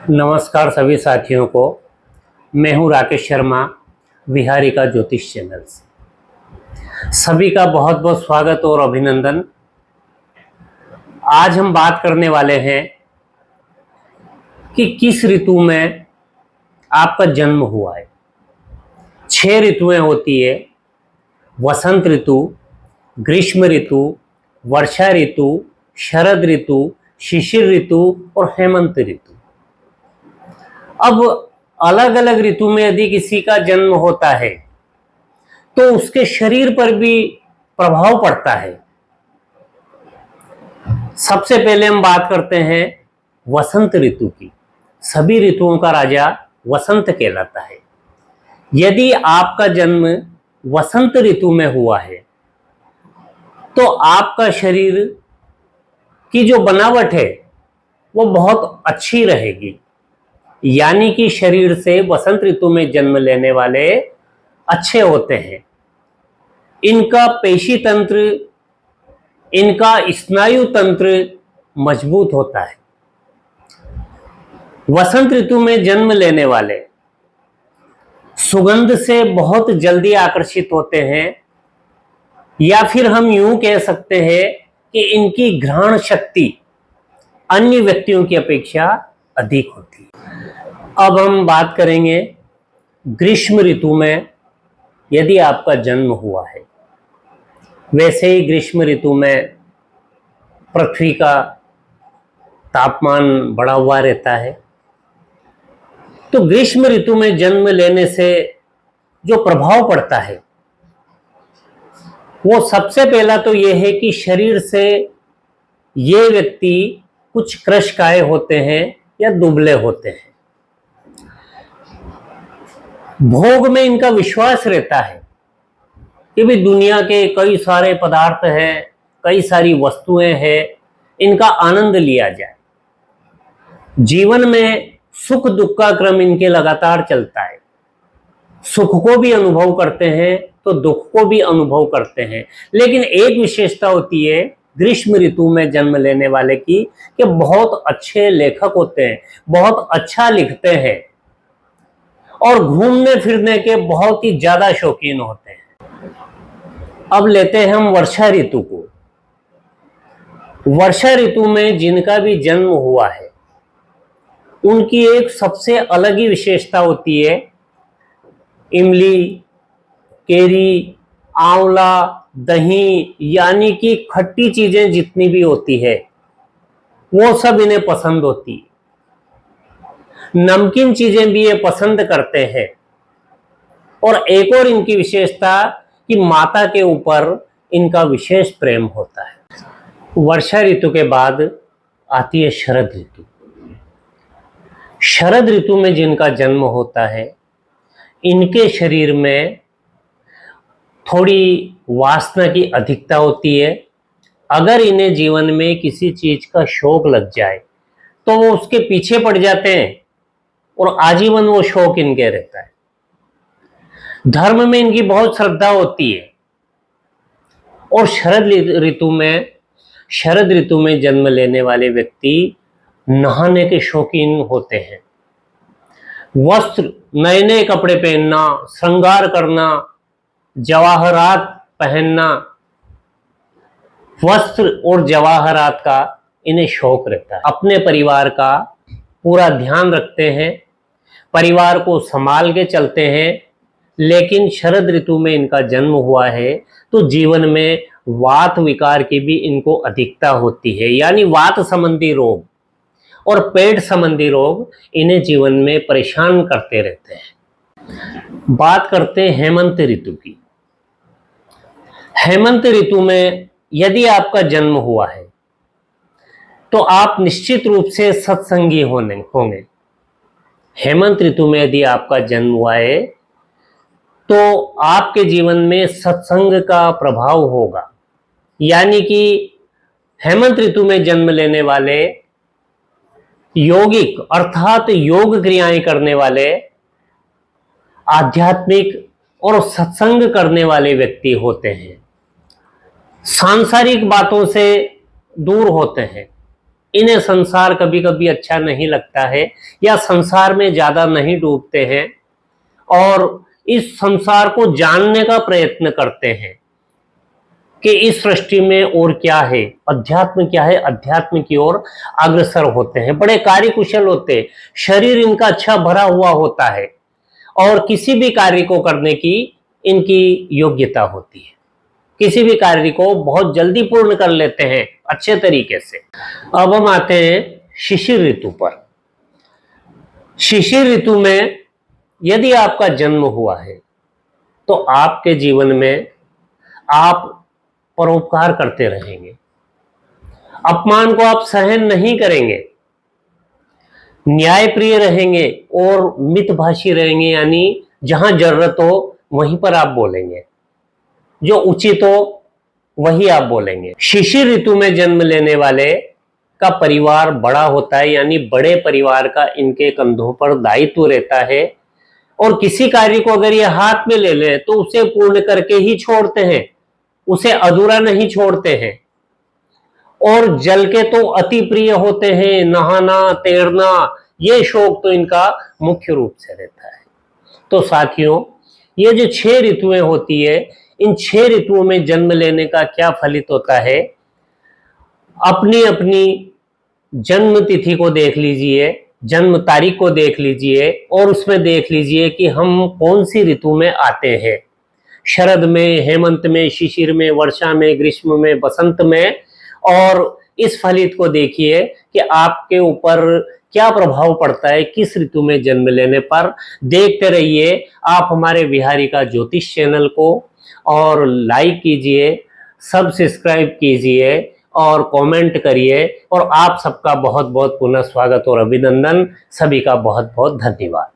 नमस्कार सभी साथियों को। मैं हूं राकेश शर्मा, विहारी का ज्योतिष चैनल से सभी का बहुत बहुत स्वागत और अभिनंदन। आज हम बात करने वाले हैं कि किस ऋतु में आपका जन्म हुआ है। 6 ऋतुएं होती है: वसंत ऋतु, ग्रीष्म ऋतु, वर्षा ऋतु, शरद ऋतु, शिशिर ऋतु और हेमंत ऋतु। अब अलग अलग ऋतु में यदि किसी का जन्म होता है तो उसके शरीर पर भी प्रभाव पड़ता है। सबसे पहले हम बात करते हैं वसंत ऋतु की। सभी ऋतुओं का राजा वसंत कहलाता है। यदि आपका जन्म वसंत ऋतु में हुआ है तो आपका शरीर की जो बनावट है वो बहुत अच्छी रहेगी। यानी कि शरीर से वसंत ऋतु में जन्म लेने वाले अच्छे होते हैं। इनका पेशी तंत्र, इनका स्नायु तंत्र मजबूत होता है। वसंत ऋतु में जन्म लेने वाले सुगंध से बहुत जल्दी आकर्षित होते हैं, या फिर हम यूं कह सकते हैं कि इनकी घ्राण शक्ति अन्य व्यक्तियों की अपेक्षा अधिक होती है। अब हम बात करेंगे ग्रीष्म ऋतु में यदि आपका जन्म हुआ है। वैसे ही ग्रीष्म ऋतु में पृथ्वी का तापमान बढ़ा हुआ रहता है, तो ग्रीष्म ऋतु में जन्म लेने से जो प्रभाव पड़ता है वो सबसे पहला तो यह है कि शरीर से ये व्यक्ति कुछ कृशकाय होते हैं या दुबले होते हैं। भोग में इनका विश्वास रहता है कि भी दुनिया के कई सारे पदार्थ हैं, कई सारी वस्तुएं हैं, इनका आनंद लिया जाए। जीवन में सुख दुख का क्रम इनके लगातार चलता है। सुख को भी अनुभव करते हैं तो दुख को भी अनुभव करते हैं। लेकिन एक विशेषता होती है ग्रीष्म ऋतु में जन्म लेने वाले की कि बहुत अच्छे लेखक होते हैं, बहुत अच्छा लिखते हैं और घूमने फिरने के बहुत ही ज्यादा शौकीन होते हैं। अब लेते हैं हम वर्षा ऋतु को। वर्षा ऋतु में जिनका भी जन्म हुआ है उनकी एक सबसे अलग ही विशेषता होती है। इमली, केरी, आंवला, दही, यानी कि खट्टी चीजें जितनी भी होती है वो सब इन्हें पसंद होती है। नमकीन चीजें भी ये पसंद करते हैं। और एक और इनकी विशेषता कि माता के ऊपर इनका विशेष प्रेम होता है। वर्षा ऋतु के बाद आती है शरद ऋतु। शरद ऋतु में जिनका जन्म होता है इनके शरीर में थोड़ी वासना की अधिकता होती है। अगर इन्हें जीवन में किसी चीज का शौक लग जाए तो वो उसके पीछे पड़ जाते हैं और आजीवन वो शौक इनके रहता है। धर्म में इनकी बहुत श्रद्धा होती है। और शरद ऋतु में जन्म लेने वाले व्यक्ति नहाने के शौकीन होते हैं। वस्त्र, नए नए कपड़े पहनना, श्रृंगार करना, जवाहरात पहनना, वस्त्र और जवाहरात का इन्हें शौक रहता है। अपने परिवार का पूरा ध्यान रखते हैं, परिवार को संभाल के चलते हैं। लेकिन शरद ऋतु में इनका जन्म हुआ है तो जीवन में वात विकार की भी इनको अधिकता होती है। यानी वात संबंधी रोग और पेट संबंधी रोग इन्हें जीवन में परेशान करते रहते हैं। बात करते हैं हेमंत ऋतु की। हेमंत ऋतु में यदि आपका जन्म हुआ है तो आप निश्चित रूप से सत्संगी होंगे। हेमंत ऋतु में यदि आपका जन्म हुआ है तो आपके जीवन में सत्संग का प्रभाव होगा। यानी कि हेमंत ऋतु में जन्म लेने वाले योगिक अर्थात योग क्रियाएं करने वाले, आध्यात्मिक और सत्संग करने वाले व्यक्ति होते हैं। सांसारिक बातों से दूर होते हैं। इन्हें संसार कभी कभी अच्छा नहीं लगता है या संसार में ज़्यादा नहीं डूबते हैं और इस संसार को जानने का प्रयत्न करते हैं कि इस सृष्टि में और क्या है, अध्यात्म क्या है, अध्यात्म की ओर अग्रसर होते हैं। बड़े कार्यकुशल होते हैं, शरीर इनका अच्छा भरा हुआ होता है और किसी भी कार्य को करने की इनकी योग्यता होती है, किसी भी कार्य को बहुत जल्दी पूर्ण कर लेते हैं अच्छे तरीके से। अब हम आते हैं शिशिर ऋतु पर। शिशिर ऋतु में यदि आपका जन्म हुआ है तो आपके जीवन में आप परोपकार करते रहेंगे, अपमान को आप सहन नहीं करेंगे, न्यायप्रिय रहेंगे और मितभाषी रहेंगे, यानी जहां जरूरत हो वहीं पर आप बोलेंगे, जो उचित हो वही आप बोलेंगे। शिशिर ऋतु में जन्म लेने वाले का परिवार बड़ा होता है, यानी बड़े परिवार का इनके कंधों पर दायित्व रहता है और किसी कार्य को अगर ये हाथ में ले ले तो उसे पूर्ण करके ही छोड़ते हैं, उसे अधूरा नहीं छोड़ते हैं। और जल के तो अति प्रिय होते हैं, नहाना तैरना ये शौक तो इनका मुख्य रूप से रहता है। तो साथियों, ये जो 6 ऋतुएं होती है, इन 6 ऋतुओं में जन्म लेने का क्या फलित होता है, अपनी अपनी जन्म तिथि को देख लीजिए, जन्म तारीख को देख लीजिए और उसमें देख लीजिए कि हम कौन सी ऋतु में आते हैं। शरद में, हेमंत में, शिशिर में, वर्षा में, ग्रीष्म में, बसंत में। और इस फलित को देखिए कि आपके ऊपर क्या प्रभाव पड़ता है किस ऋतु में जन्म लेने पर। देखते रहिए आप हमारे विहारिका ज्योतिष चैनल को और लाइक कीजिए, सब्सक्राइब कीजिए और कमेंट करिए। और आप सबका बहुत बहुत पुनः स्वागत और अभिनंदन। सभी का बहुत बहुत धन्यवाद।